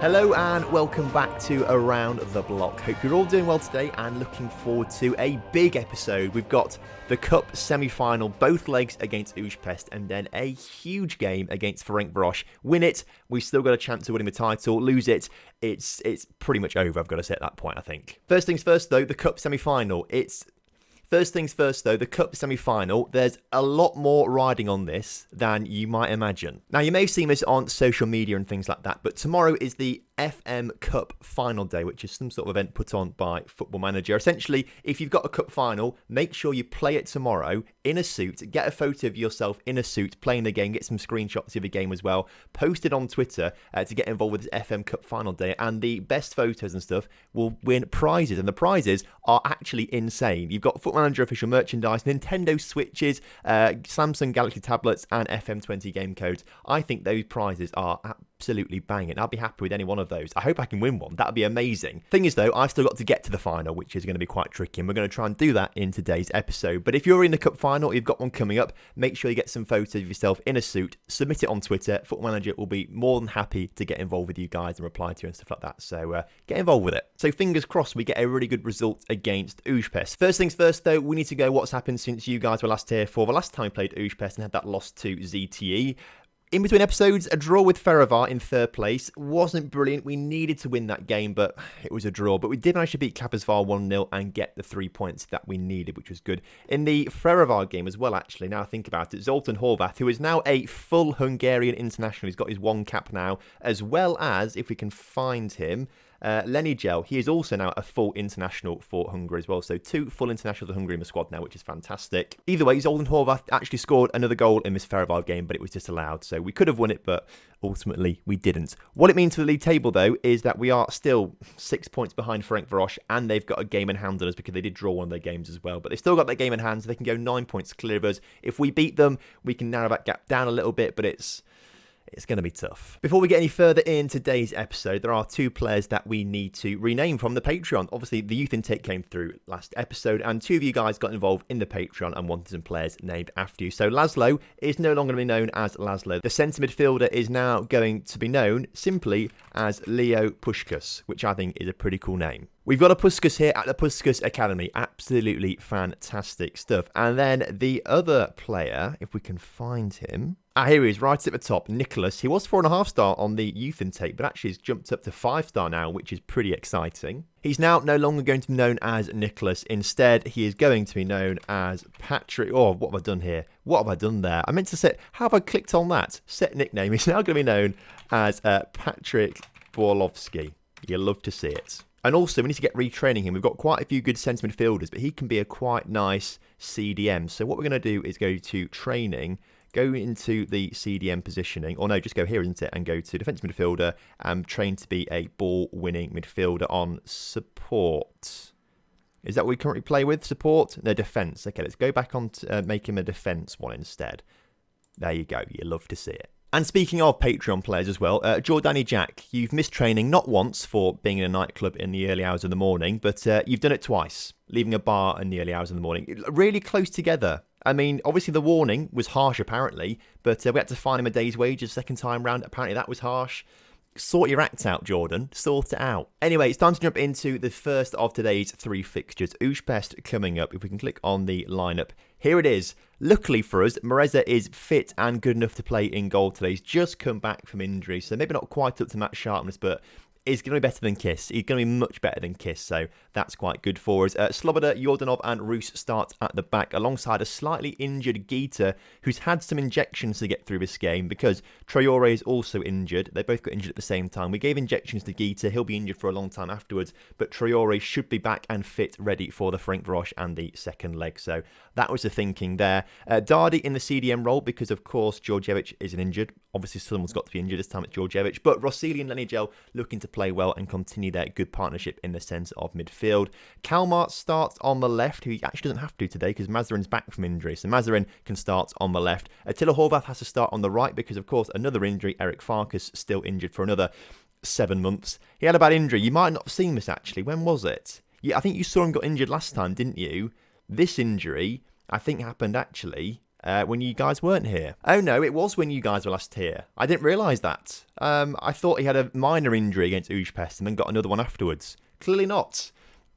Hello and welcome back to Around the Block. Hope you're all doing well today and looking forward to a big episode. We've got the Cup semi-final, both legs against Újpest, and then a huge game against Ferencváros. Win it, we've still got a chance of winning the title. Lose it, it's pretty much over, I've got to say at that point, I think. First things first though, the Cup semi-final. The Cup semi-final, there's a lot more riding on this than you might imagine. Now, you may have seen this on social media and things like that, but tomorrow is the FM Cup Final day, which is some sort of event put on by Football Manager. Essentially, if you've got a cup final, make sure you play it tomorrow in a suit, get a photo of yourself in a suit playing the game, get some screenshots of the game as well, post it on Twitter to get involved with this FM Cup Final day, and the best photos and stuff will win prizes, and the prizes are actually insane. You've got Football Manager official merchandise, Nintendo Switches, Samsung Galaxy tablets, and FM20 game codes. I think those prizes are absolutely banging. I'll be happy with any one of those. I hope I can win one. That'd be amazing. Thing is though, I've still got to get to the final, which is going to be quite tricky, and we're going to try and do that in today's episode. But if you're in the cup final, you've got one coming up, make sure you get some photos of yourself in a suit, submit it on Twitter. Football Manager will be more than happy to get involved with you guys and reply to you and stuff like that. So get involved with it. So fingers crossed we get a really good result against Újpest. First things first though, we need to go what's happened since you guys were last here for the last time we played Újpest and had that loss to ZTE. In between episodes, a draw with Ferencváros in third place. Wasn't brilliant. We needed to win that game, but it was a draw. But we did manage to beat Kaposvár 1-0 and get the 3 points that we needed, which was good. In the Ferencváros game as well, actually, now I think about it, Zoltán Horváth, who is now a full Hungarian international. He's got his one cap now, as well as, if we can find him, Lenny Gel, he is also now a full international for Hungary as well. So 2 full internationals for Hungary in the squad now, which is fantastic. Either way, Zoltán Horváth actually scored another goal in this Ferencváros game, but it was disallowed. So we could have won it, but ultimately we didn't. What it means for the league table, though, is that we are still 6 points behind Ferencváros, and they've got a game in hand on us because they did draw one of their games as well. But they've still got that game in hand, so they can go 9 points clear of us. If we beat them, we can narrow that gap down a little bit, but it's going to be tough. Before we get any further in today's episode, there are 2 players that we need to rename from the Patreon. Obviously, the youth intake came through last episode, and 2 of you guys got involved in the Patreon and wanted some players named after you. So Laszlo is no longer going to be known as Laszlo. The centre midfielder is now going to be known simply as Leo Puskás, which I think is a pretty cool name. We've got a Puskás here at the Puskás Academy. Absolutely fantastic stuff. And then the other player, if we can find him. Here he is, right at the top, Nicholas. He was 4.5 star on the youth intake, but actually has jumped up to 5 star now, which is pretty exciting. He's now no longer going to be known as Nicholas. Instead, he is going to be known as Patrick. Oh, what have I done here? What have I done there? I meant to set, how have I clicked on that? Set nickname. He's now going to be known as Patrick Borlowski. You'll love to see it. And also, we need to get retraining him. We've got quite a few good centre midfielders, but he can be a quite nice CDM. So what we're going to do is go to training, go into the CDM positioning, or no, just go here, isn't it, and go to defensive midfielder and train to be a ball-winning midfielder on support. Is that what we currently play with? Support? No, defence. Okay, let's go back on to make him a defence one instead. There you go. You love to see it. And speaking of Patreon players as well, Jordani Jack, you've missed training not once for being in a nightclub in the early hours of the morning, but you've done it twice, leaving a bar in the early hours of the morning. Really close together. I mean, obviously the warning was harsh apparently, but we had to fine him a day's wages second time round. Apparently that was harsh. Sort your act out, Jordan. Sort it out. Anyway, it's time to jump into the first of today's 3 fixtures. Újpest coming up. If we can click on the lineup. Here it is. Luckily for us, Mareza is fit and good enough to play in goal today. He's just come back from injury, so maybe not quite up to match sharpness, but is going to be better than Kiss. He's going to be much better than Kiss, so that's quite good for us. Sloboda, Yordanov and Rus start at the back alongside a slightly injured Gita, who's had some injections to get through this game because Traore is also injured. They both got injured at the same time. We gave injections to Gita. He'll be injured for a long time afterwards, but Traore should be back and fit, ready for the Ferencváros and the second leg. So that was the thinking there. Dardi in the CDM role because, of course, Djordjevic isn't injured. Obviously, someone's got to be injured. This time it's Djordjevic. But Rossili and Lenny Gel looking to play well and continue their good partnership in the centre of midfield. Kalmar starts on the left, who he actually doesn't have to today because Mazarin's back from injury. So Mazarin can start on the left. Attila Horvath has to start on the right because, of course, another injury. Eric Farkas still injured for another 7 months. He had a bad injury. You might not have seen this, actually. When was it? Yeah, I think you saw him got injured last time, didn't you? This injury, I think, happened, actually, when you guys weren't here. Oh no, it was when you guys were last here. I didn't realise that. I thought he had a minor injury against Újpest and then got another one afterwards. Clearly not.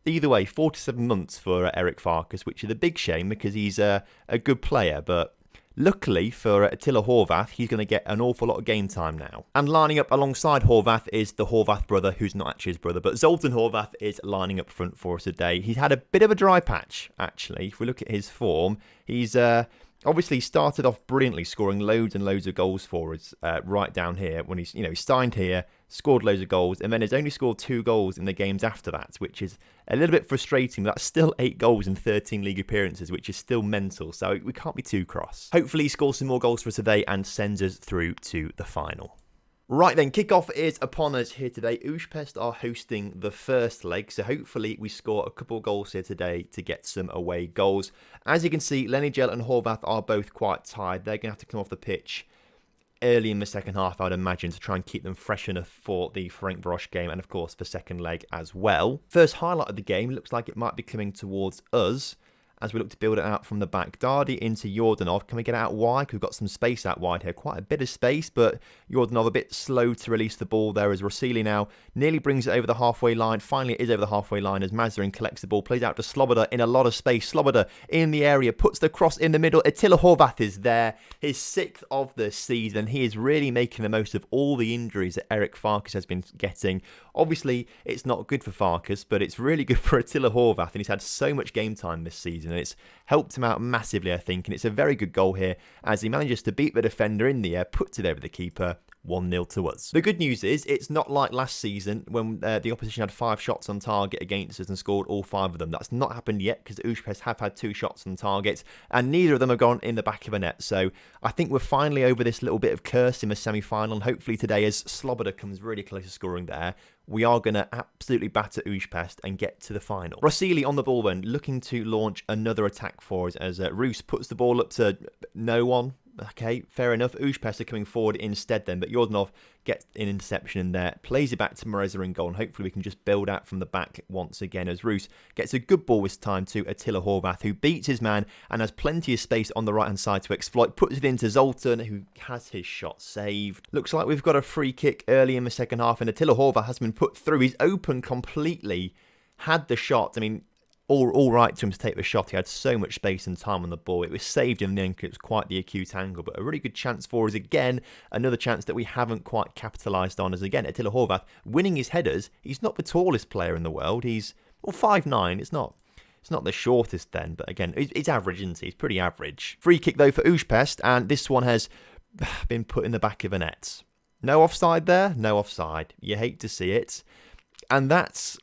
Either way, 47 months for Eric Farkas, which is a big shame because he's a good player, but luckily for Attila Horvath, he's going to get an awful lot of game time now. And lining up alongside Horvath is the Horvath brother, who's not actually his brother, but Zoltan Horvath is lining up front for us today. He's had a bit of a dry patch, actually. If we look at his form, he's obviously started off brilliantly, scoring loads and loads of goals for us right down here. When he signed here, scored loads of goals, and then has only scored 2 goals in the games after that, which is a little bit frustrating. That's still 8 goals in 13 league appearances, which is still mental, so we can't be too cross. Hopefully he scores some more goals for us today and sends us through to the final. Right then, kickoff is upon us here today. Újpest are hosting the first leg, so hopefully we score a couple of goals here today to get some away goals. As you can see, Lenigel and Horvath are both quite tired. They're going to have to come off the pitch early in the second half, I would imagine, to try and keep them fresh enough for the Ferencváros game and, of course, for second leg as well. First highlight of the game looks like it might be coming towards us as we look to build it out from the back. Dardi into Jordanov. Can we get it out wide? We've got some space out wide here. Quite a bit of space, but Jordanov a bit slow to release the ball there as Rossili now nearly brings it over the halfway line. Finally, it is over the halfway line as Mazarin collects the ball, plays out to Sloboda in a lot of space. Sloboda in the area, puts the cross in the middle. Attila Horvath is there. His 6th of the season. He is really making the most of all the injuries that Eric Farkas has been getting. Obviously, it's not good for Farkas, but it's really good for Attila Horvath, and he's had so much game time this season, and it's helped him out massively, I think, and it's a very good goal here as he manages to beat the defender in the air, puts it over the keeper, 1-0 to us. The good news is it's not like last season when the opposition had 5 shots on target against us and scored all 5 of them. That's not happened yet because Újpest have had 2 shots on target and neither of them have gone in the back of a net. So I think we're finally over this little bit of curse in the semi-final, and hopefully today, as Sloboda comes really close to scoring there, we are going to absolutely batter Újpest and get to the final. Rossili on the ball then, looking to launch another attack for us as Roos puts the ball up to no one. Okay, fair enough. Újpest are coming forward instead then, but Jordanov gets an interception in there, plays it back to Moreza in goal, and hopefully we can just build out from the back once again as Roos gets a good ball this time to Attila Horvath, who beats his man and has plenty of space on the right-hand side to exploit, puts it into Zoltan, who has his shot saved. Looks like we've got a free kick early in the second half, and Attila Horvath has been put through. He's open completely, had the shot. I mean, all right to him to take the shot. He had so much space and time on the ball. It was saved in the end because it was quite the acute angle, but a really good chance for us again. Another chance that we haven't quite capitalised on as, again, Attila Horvath winning his headers. He's not the tallest player in the world. He's, well, 5'9". It's not the shortest then, but again, it's average, isn't he? It's pretty average. Free kick, though, for Újpest, and this one has been put in the back of a net. No offside there? No offside. You hate to see it. And that's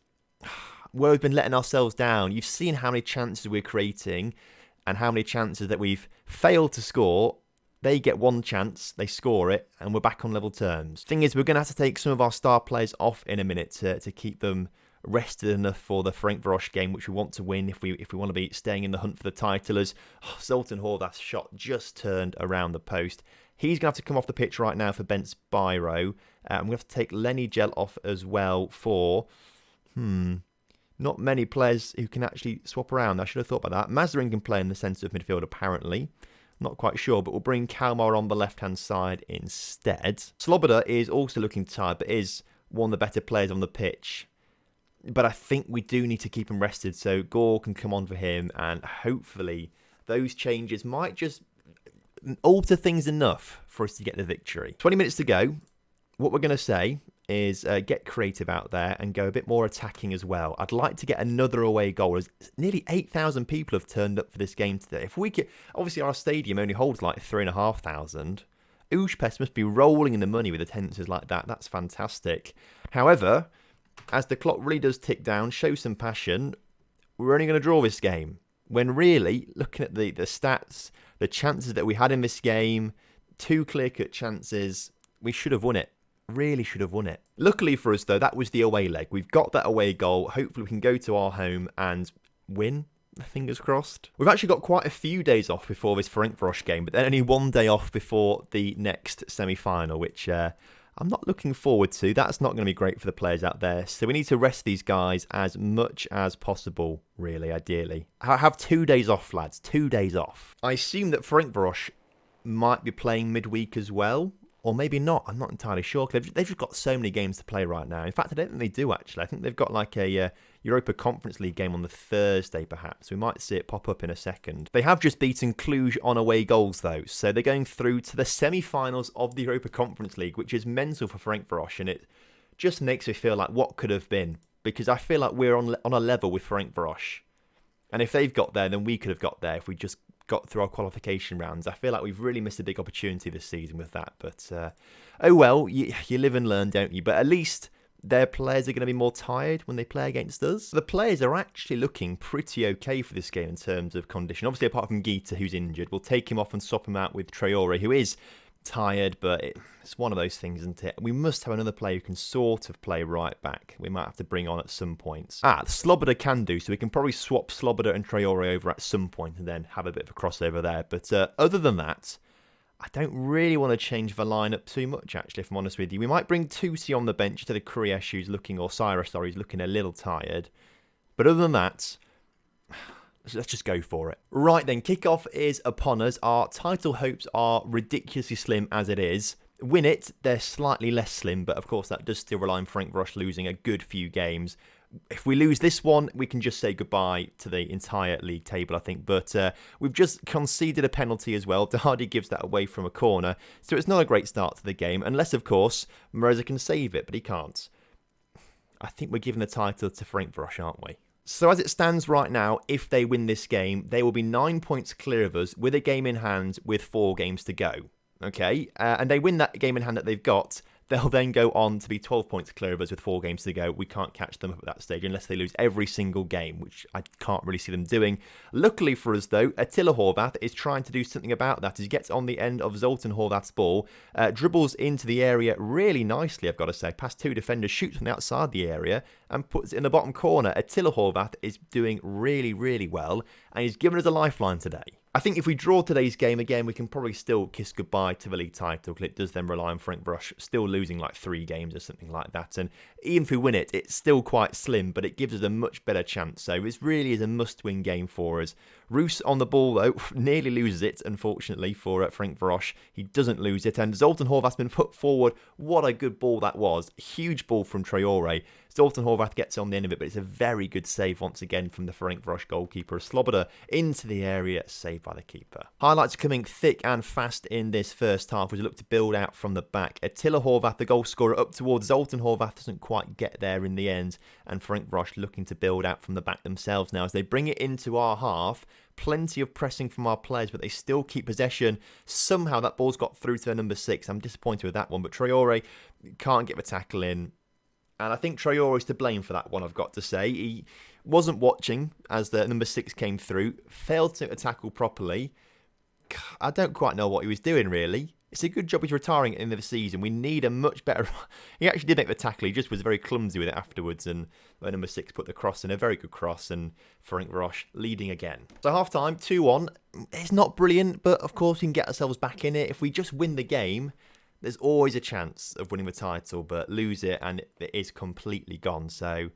where we've been letting ourselves down. You've seen how many chances we're creating and how many chances that we've failed to score. They get one chance, they score it, and we're back on level terms. Thing is, we're going to have to take some of our star players off in a minute to keep them rested enough for the Ferencváros game, which we want to win if we want to be staying in the hunt for the title. As Zoltan Horvath's shot just turned around the post. He's going to have to come off the pitch right now for Bence Biro. And we have to take Lenigel off as well for not many players who can actually swap around. I should have thought about that. Mazarin can play in the centre of midfield, apparently. Not quite sure, but we'll bring Kalmar on the left-hand side instead. Sloboda is also looking tired, but is one of the better players on the pitch. But I think we do need to keep him rested, so Gore can come on for him, and hopefully those changes might just alter things enough for us to get the victory. 20 minutes to go. What we're going to say is get creative out there and go a bit more attacking as well. I'd like to get another away goal, as nearly 8,000 people have turned up for this game today. If we could, obviously our stadium only holds like 3,500. Újpest must be rolling in the money with attendances like that. That's fantastic. However, as the clock really does tick down, show some passion, we're only going to draw this game. When really, looking at the stats, the chances that we had in this game, 2 clear-cut chances, we should have won it. Really should have won it. Luckily for us, though, that was the away leg. We've got that away goal. Hopefully we can go to our home and win. Fingers crossed. We've actually got quite a few days off before this Ferencváros game, but then only 1 day off before the next semi-final, which I I'm not looking forward to. That's not going to be great for the players out there. So we need to rest these guys as much as possible, really, ideally. Have 2 days off, lads. 2 days off. I assume that Ferencváros might be playing midweek as well. Or maybe not. I'm not entirely sure. They've just got so many games to play right now. In fact, I don't think they do, actually. I think they've got like a Europa Conference League game on the Thursday, perhaps. We might see it pop up in a second. They have just beaten Cluj on away goals, though. So they're going through to the semi-finals of the Europa Conference League, which is mental for Ferencváros. And it just makes me feel like what could have been. Because I feel like we're on a level with Ferencváros. And if they've got there, then we could have got there if we just got through our qualification rounds. I feel like we've really missed a big opportunity this season with that. But, oh well, you live and learn, don't you? But at least their players are going to be more tired when they play against us. The players are actually looking pretty okay for this game in terms of condition. Obviously, apart from Gita, who's injured, we'll take him off and swap him out with Traore, who is tired, but it's one of those things, isn't it? We must have another player who can sort of play right back. We might have to bring on at some points. Sloboda can do, so we can probably swap Sloboda and Traore over at some point and then have a bit of a crossover there. But other than that, I don't really want to change the lineup too much, actually, if I'm honest with you. We might bring Tusi on the bench to the Kriyesh, who's looking, or Cyrus, sorry, who's looking a little tired. But other than that, let's just go for it. Right then, kickoff is upon us. Our title hopes are ridiculously slim as it is. Win it, they're slightly less slim, but of course that does still rely on Ferencváros losing a good few games. If we lose this one, we can just say goodbye to the entire league table, I think. But we've just conceded a penalty as well. Dardi gives that away from a corner, so it's not a great start to the game, unless, of course, Moreza can save it, but he can't. I think we're giving the title to Ferencváros, aren't we? So as it stands right now, if they win this game, they will be 9 points clear of us with a game in hand with 4 games to go. Okay, and they win that game in hand that they've got, they'll then go on to be 12 points clear of us with 4 games to go. We can't catch them up at that stage unless they lose every single game, which I can't really see them doing. Luckily for us, though, Attila Horvath is trying to do something about that. He gets on the end of Zoltan Horvath's ball, dribbles into the area really nicely, I've got to say, past 2 defenders, shoots from the outside the area, and puts it in the bottom corner. Attila Horvath is doing really, really well, and he's given us a lifeline today. I think if we draw today's game again, we can probably still kiss goodbye to the league title, because it does then rely on Ferencváros still losing like 3 games or something like that. And even if we win it, it's still quite slim, but it gives us a much better chance. So it really is a must-win game for us. Roos on the ball, though, nearly loses it, unfortunately, for Ferencváros. He doesn't lose it, and Zoltan Horvath's been put forward. What a good ball that was. Huge ball from Traore. Zoltan Horvath gets on the end of it, but it's a very good save once again from the Ferencváros goalkeeper. Sloboda into the area, saved by the keeper. Highlights coming thick and fast in this first half as we look to build out from the back. Attila Horvath, the goal scorer, up towards Zoltan Horvath, doesn't quite get there in the end, and Ferencváros looking to build out from the back themselves now as they bring it into our half. Plenty of pressing from our players, but they still keep possession. Somehow that ball's got through to their number 6. I'm disappointed with that one, but Traore can't get the tackle in. And I think Traore is to blame for that one, I've got to say. He wasn't watching as the number 6 came through, failed to tackle properly. I don't quite know what he was doing, really. It's a good job he's retiring at the end of the season. We need a much better... He actually did make the tackle. He just was very clumsy with it afterwards. And number 6 put the cross in. A very good cross. And Ferencváros leading again. So half-time, 2-1. It's not brilliant, but of course we can get ourselves back in it. If we just win the game, there's always a chance of winning the title. But lose it and it is completely gone. So...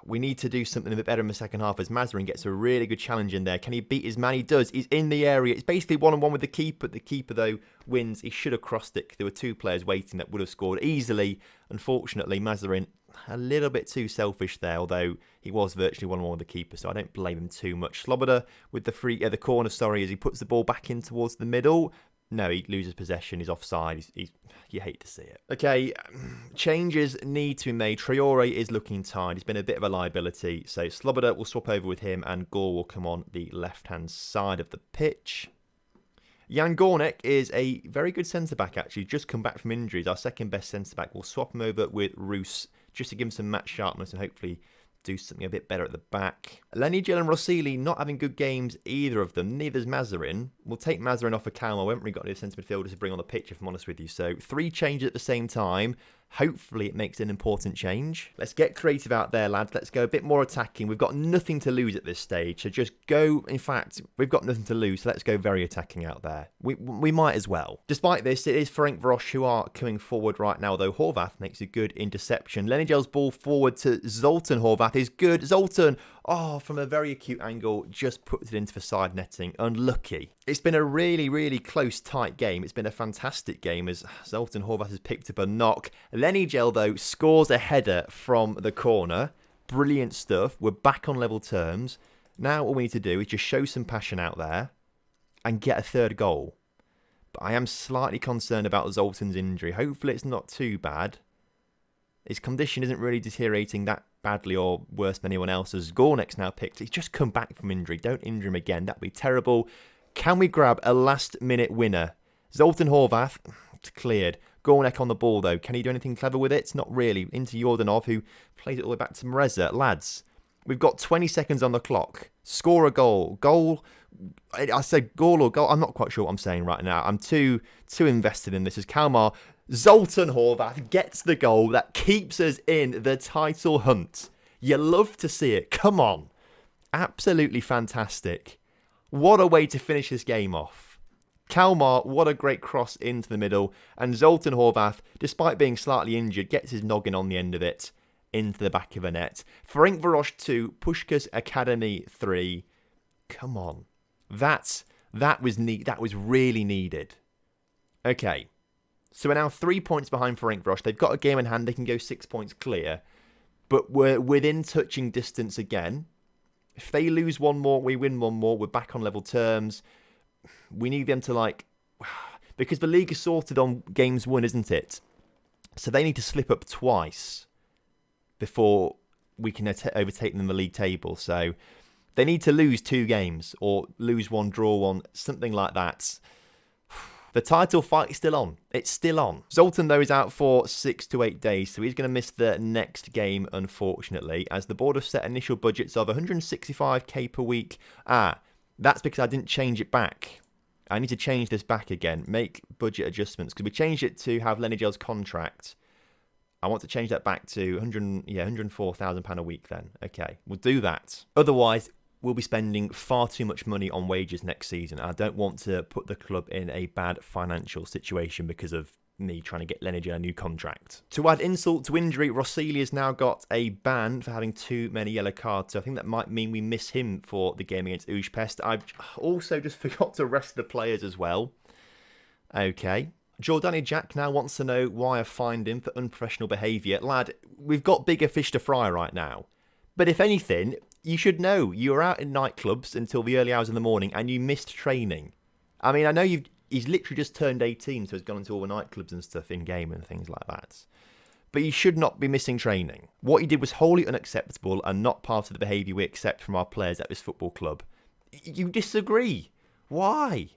we need to do something a bit better in the second half as Mazarin gets a really good challenge in there. Can he beat his man? He does. He's in the area. It's basically 1-on-1 with the keeper. The keeper, though, wins. He should have crossed it. There were 2 players waiting that would have scored easily. Unfortunately, Mazarin, a little bit too selfish there, although he was virtually 1-on-1 with the keeper, so I don't blame him too much. Sloboda with the corner, as he puts the ball back in towards the middle. No, he loses possession. He's offside. You hate to see it. Okay, changes need to be made. Traore is looking tired. He's been a bit of a liability. So Sloboda will swap over with him and Gore will come on the left-hand side of the pitch. Jan Gornek is a very good centre-back, actually. Just come back from injuries. Our second-best centre-back. We'll swap him over with Roos just to give him some match sharpness and hopefully do something a bit better at the back. Lenigel and Rossili not having good games, either of them. Neither's Mazarin. We'll take Mazarin off of Calmo. We haven't really got any centre midfielders to bring on the pitch, if I'm honest with you. So 3 changes at the same time. Hopefully it makes an important change. Let's get creative out there, lads. Let's go a bit more attacking. We've got nothing to lose at this stage. So just go, in fact, we've got nothing to lose. So let's go very attacking out there. We might as well. Despite this, it is Peripherals who are coming forward right now, though Horvath makes a good interception. Lenigel's ball forward to Zoltan. Horvath is good. Zoltan, from a very acute angle, just puts it into the side netting. Unlucky. It's been a really, really close, tight game. It's been a fantastic game as Zoltan Horvath has picked up a knock. Lenigel, though, scores a header from the corner. Brilliant stuff. We're back on level terms. Now all we need to do is just show some passion out there and get a third goal. But I am slightly concerned about Zoltan's injury. Hopefully it's not too bad. His condition isn't really deteriorating that badly or worse than anyone else's. Gornek's now picked. He's just come back from injury. Don't injure him again. That'd be terrible. Can we grab a last-minute winner? Zoltan Horvath, it's cleared. Gornek on the ball, though. Can he do anything clever with it? Not really. Into Jordanov, who plays it all the way back to Mreza. Lads, we've got 20 seconds on the clock. Score a goal. Goal. I said goal or goal. I'm not quite sure what I'm saying right now. I'm too invested in this. As Kalmar, Zoltan Horvath gets the goal that keeps us in the title hunt. You love to see it. Come on. Absolutely fantastic. What a way to finish this game off. Kalmar, what a great cross into the middle. And Zoltan Horvath, despite being slightly injured, gets his noggin on the end of it into the back of the net. Peripherals 2, Pushkas Academy 3. Come on. That was really needed. Okay. So we're now 3 points behind Peripherals. They've got a game in hand. They can go 6 points clear. But we're within touching distance again. If they lose one more, we win one more. We're back on level terms. We need them to because the league is sorted on games won, isn't it? So they need to slip up twice before we can overtake them in the league table. So they need to lose 2 games or lose 1, draw 1, something like that. The title fight is still on. It's still on. Zoltan, though, is out for 6 to 8 days, so he's going to miss the next game, unfortunately, as the board have set initial budgets of 165k per week. That's because I didn't change it back. I need to change this back again. Make budget adjustments, because we changed it to have Lenigel's contract. I want to change that back to £104,000 a week then. Okay, we'll do that. Otherwise, we'll be spending far too much money on wages next season. I don't want to put the club in a bad financial situation because of me trying to get Lenigel a new contract. To add insult to injury, Rossili has now got a ban for having too many yellow cards. So I think that might mean we miss him for the game against Ujpest. I've also just forgot to rest the players as well. Okay. Jordani Jack now wants to know why I fined him for unprofessional behaviour. Lad, we've got bigger fish to fry right now. But if anything, you should know you were out in nightclubs until the early hours in the morning and you missed training. I mean, I know he's literally just turned 18, so he's gone into all the nightclubs and stuff in game and things like that. But you should not be missing training. What you did was wholly unacceptable and not part of the behaviour we accept from our players at this football club. You disagree. Why?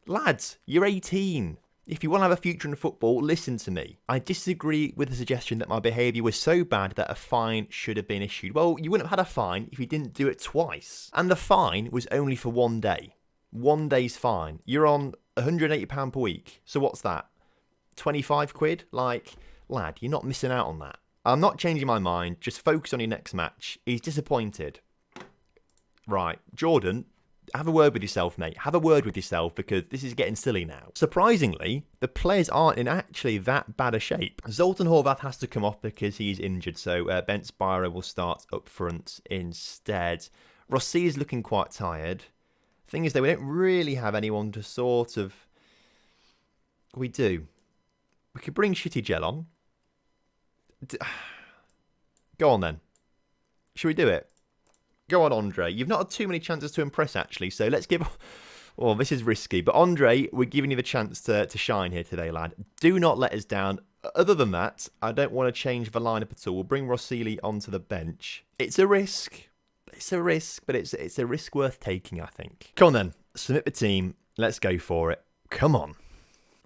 Lads, you're 18. If you want to have a future in football, listen to me. I disagree with the suggestion that my behaviour was so bad that a fine should have been issued. Well, you wouldn't have had a fine if you didn't do it twice. And the fine was only for 1 day. 1 day's fine. You're on £180 per week. So what's that? 25 quid? Lad, you're not missing out on that. I'm not changing my mind. Just focus on your next match. He's disappointed. Right, Jordan, have a word with yourself, mate. Have a word with yourself because this is getting silly now. Surprisingly, the players aren't in actually that bad a shape. Zoltan Horvath has to come off because he's injured, so Ben Spiro will start up front instead. Rossi is looking quite tired. Thing is, though, we don't really have anyone to sort of... We do. We could bring Shitty Gel on. Go on, then. Should we do it? Go on, Andre. You've not had too many chances to impress, actually, so let's give... Oh, this is risky. But, Andre, we're giving you the chance to shine here today, lad. Do not let us down. Other than that, I don't want to change the lineup at all. We'll bring Rossili onto the bench. It's a risk. It's a risk, but it's a risk worth taking, I think. Come on, then. Submit the team. Let's go for it. Come on.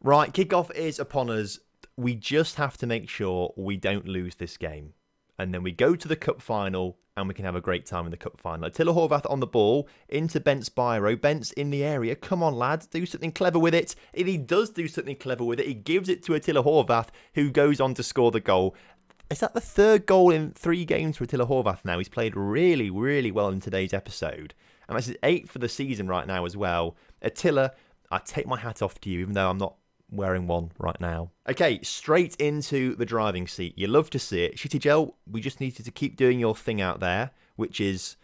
Right, kickoff is upon us. We just have to make sure we don't lose this game. And then we go to the cup final and we can have a great time in the cup final. Attila Horvath on the ball, into Bent Spyro. Bent's in the area. Come on, lad, do something clever with it. If he does do something clever with it, he gives it to Attila Horvath, who goes on to score the goal. Is that the third goal in 3 games for Attila Horvath now? He's played really, really well in today's episode. And that's his 8th for the season right now as well. Attila, I take my hat off to you, even though I'm not wearing one right now. Okay, straight into the driving seat. You love to see it. Shitty we just needed to keep doing your thing out there, which is,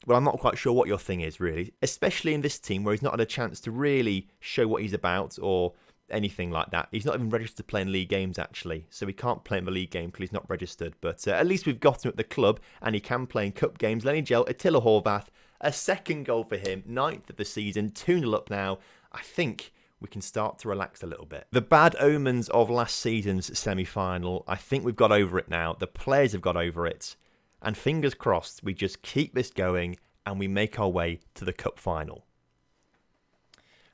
well, I'm not quite sure what your thing is, really. Especially in this team where he's not had a chance to really show what he's about or anything like that. He's not even registered to play in league games, actually. So he can't play in the league game because he's not registered. But at least we've got him at the club and he can play in cup games. Lenny Gel, Attila Horvath, a second goal for him, 9th of the season, 2-0 up now. I think we can start to relax a little bit. The bad omens of last season's semi-final, I think we've got over it now. The players have got over it. And fingers crossed, we just keep this going and we make our way to the cup final.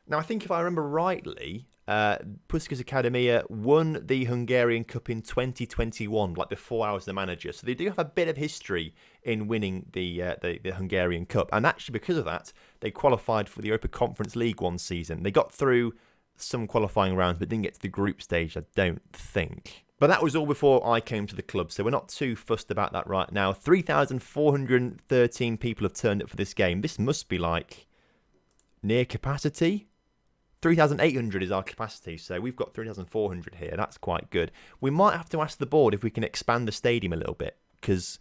Now, I think if I remember rightly, Puskás Akadémia won the Hungarian Cup in 2021, like before I was the manager. So they do have a bit of history in winning the Hungarian Cup. And actually, because of that, they qualified for the Europa Conference League one season. They got through some qualifying rounds, but didn't get to the group stage, I don't think. But that was all before I came to the club, so we're not too fussed about that right now. 3,413 people have turned up for this game. This must be like near capacity. 3,800 is our capacity, so we've got 3,400 here. That's quite good. We might have to ask the board if we can expand the stadium a little bit, because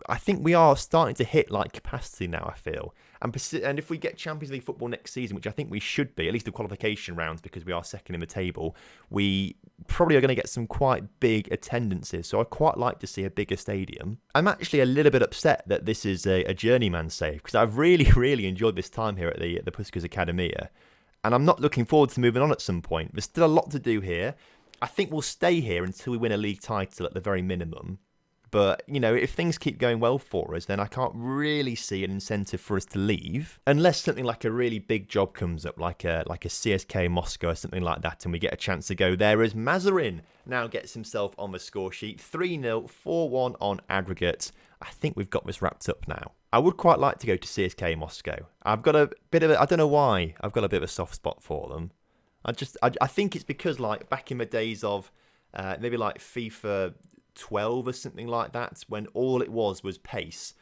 I think we are starting to hit like capacity now, I feel. And if we get Champions League football next season, which I think we should be, at least the qualification rounds, because we are second in the table, we probably are going to get some quite big attendances. So I'd quite like to see a bigger stadium. I'm actually a little bit upset that this is a journeyman save, because I've really, really enjoyed this time here at the Puskás Akadémia. And I'm not looking forward to moving on at some point. There's still a lot to do here. I think we'll stay here until we win a league title at the very minimum. But, you know, if things keep going well for us, then I can't really see an incentive for us to leave. Unless something like a really big job comes up, like a CSK Moscow or something like that, and we get a chance to go there, as Mazarin now gets himself on the score sheet. 3-0, 4-1 on aggregate. I think we've got this wrapped up now. I would quite like to go to CSK Moscow. I've got a bit of I don't know why, I've got a bit of a soft spot for them. I think it's because, like, back in the days of maybe like FIFA 12 or something like that, when all it was pace,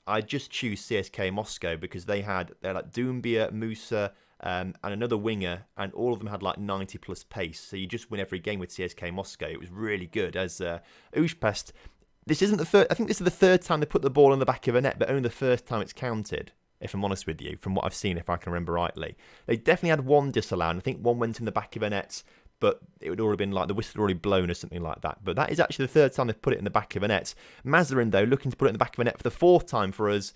I just choose CSK Moscow because they're like Doumbia, Musa, and another winger, and all of them had like 90 plus pace. So you just win every game with CSK Moscow. It was really good. As Újpest, this isn't the third. I think this is the third time they put the ball in the back of a net, but only the first time it's counted. If I'm honest with you, from what I've seen, if I can remember rightly, they definitely had one disallowed. I think one went in the back of a net, but it would already been like the whistle had already blown or something like that. But that is actually the third time they've put it in the back of a net. Mazarin, though, looking to put it in the back of a net for the fourth time for us,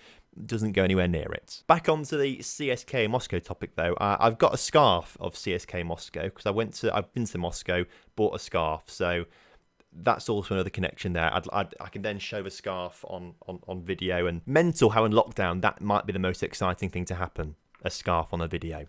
doesn't go anywhere near it. Back onto the CSK Moscow topic, though. I've got a scarf of CSK Moscow because I've been to Moscow, bought a scarf, so that's also another connection there. I can then show the scarf on video, and mental how in lockdown that might be the most exciting thing to happen, a scarf on a video.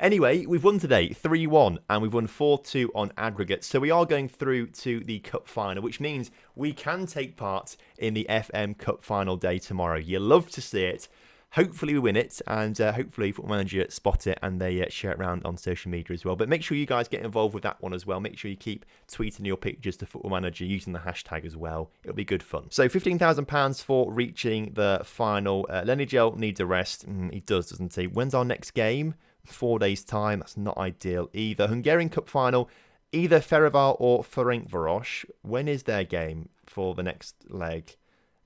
Anyway, we've won today 3-1 and we've won 4-2 on aggregate. So we are going through to the Cup Final, which means we can take part in the FM Cup Final day tomorrow. You love to see it. Hopefully we win it, and hopefully Football Manager spot it and they share it around on social media as well. But make sure you guys get involved with that one as well. Make sure you keep tweeting your pictures to Football Manager using the hashtag as well. It'll be good fun. So £15,000 for reaching the final. Lenny Gel needs a rest. He does, doesn't he? When's our next game? 4 days' time. That's not ideal either. Hungarian Cup Final, either Peripherals or Peripherals. When is their game for the next leg?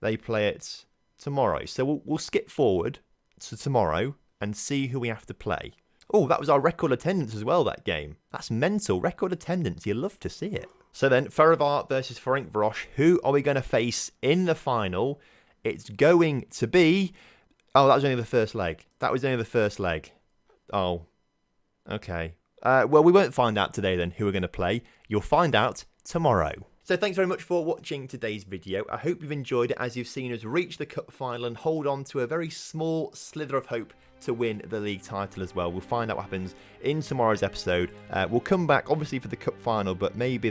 They play it tomorrow. So we'll skip forward to tomorrow and see who we have to play. Oh, that was our record attendance as well, that game. That's mental. Record attendance. You love to see it. So then, Peripherals versus Peripherals. Who are we going to face in the final? It's going to be... Oh, that was only the first leg. That was only the first leg. Oh, okay. Well, we won't find out today then who we're going to play. You'll find out tomorrow. So thanks very much for watching today's video. I hope you've enjoyed it as you've seen us reach the Cup Final and hold on to a very small slither of hope to win the league title as well. We'll find out what happens in tomorrow's episode. We'll come back obviously for the Cup Final, but maybe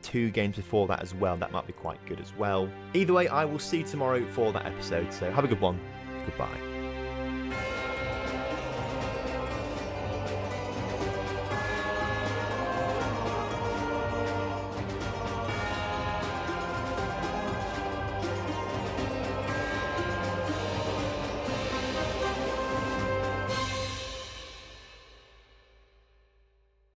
2 games before that as well. That might be quite good as well. Either way, I will see you tomorrow for that episode, so have a good one. Goodbye.